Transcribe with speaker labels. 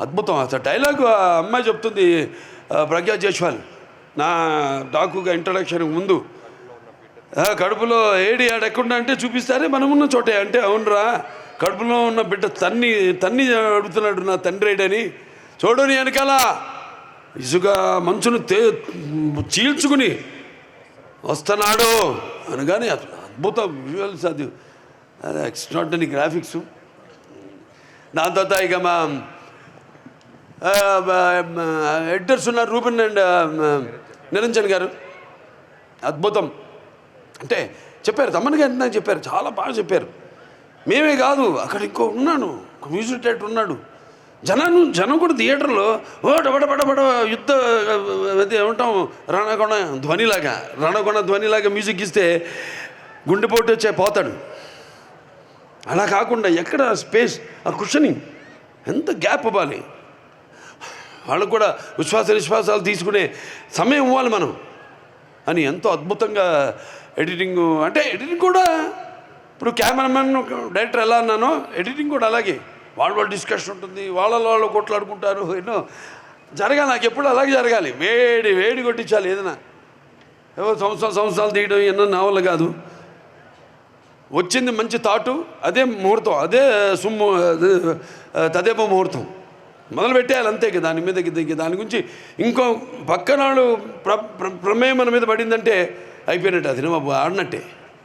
Speaker 1: అద్భుతం. అసలు డైలాగ్ ఆ అమ్మాయి చెప్తుంది, ప్రజ్ఞా జైస్వాల్, నా డాకుగా ఇంట్రడక్షన్ ముందు, కడుపులో ఏడి ఆడెక్కడ అంటే చూపిస్తారే మనమున్న చోటే అంటే, అవునరా కడుపులో ఉన్న బిడ్డ తన్ని తన్ని అడుగుతున్నాడు నా తండ్రి ఏడని, చూడని వెనకాల ఇసుక మంచును చీల్చుకుని వస్తున్నాడు అనగానే అద్భుత విజువల్స్, అది ఎక్స్ట్రాడినరీ గ్రాఫిక్స్. దాని తర్వాత ఇక మా ఎడిటర్స్ ఉన్నారు, రూబెన్ అండ్ నిరంజన్ గారు, అద్భుతం. అంటే చెప్పారు, తమ్మన్ గారు నాకు చెప్పారు, చాలా బాగా చెప్పారు. మేమే కాదు, అక్కడ ఇంకో ఉన్నాను, మ్యూజిక్ డైరెక్టర్ ఉన్నాడు, జనం కూడా థియేటర్లో బడబడబడ యుద్ధ అది ఏమంటాం రణగొణ ధ్వనిలాగా మ్యూజిక్ ఇస్తే గుండెపోటు వచ్చే పోతాడు. అలా కాకుండా ఎక్కడ స్పేస్, ఆ కుషనింగ్ ఎంత గ్యాప్ ఇవ్వాలి, వాళ్ళకు కూడా విశ్వాసాలు తీసుకునే సమయం ఇవ్వాలి మనం అని ఎంతో అద్భుతంగా ఎడిటింగ్. అంటే ఎడిటింగ్ కూడా ఇప్పుడు కెమెరామెన్ డైరెక్టర్ ఎలా అన్నానో, ఎడిటింగ్ కూడా అలాగే వాళ్ళ డిస్కషన్ ఉంటుంది, వాళ్ళు కొట్లాడుకుంటారు, ఎన్నో జరగాలి. నాకు ఎప్పుడు అలాగే జరగాలి, వేడి కొట్టించాలి. ఏదైనా ఏవో సంవత్సరాలు తీయడం ఎన్నో నావలు కాదు, వచ్చింది మంచి థాటు, అదే ముహూర్తం, అదే తదేప ముహూర్తం మొదలు పెట్టేయాలి అంతే. దాని మీద దాని గురించి ఇంకో పక్కన ప్రమేయం మన మీద పడిందంటే అయిపోయినట్టు, అది ఆడినట్టే.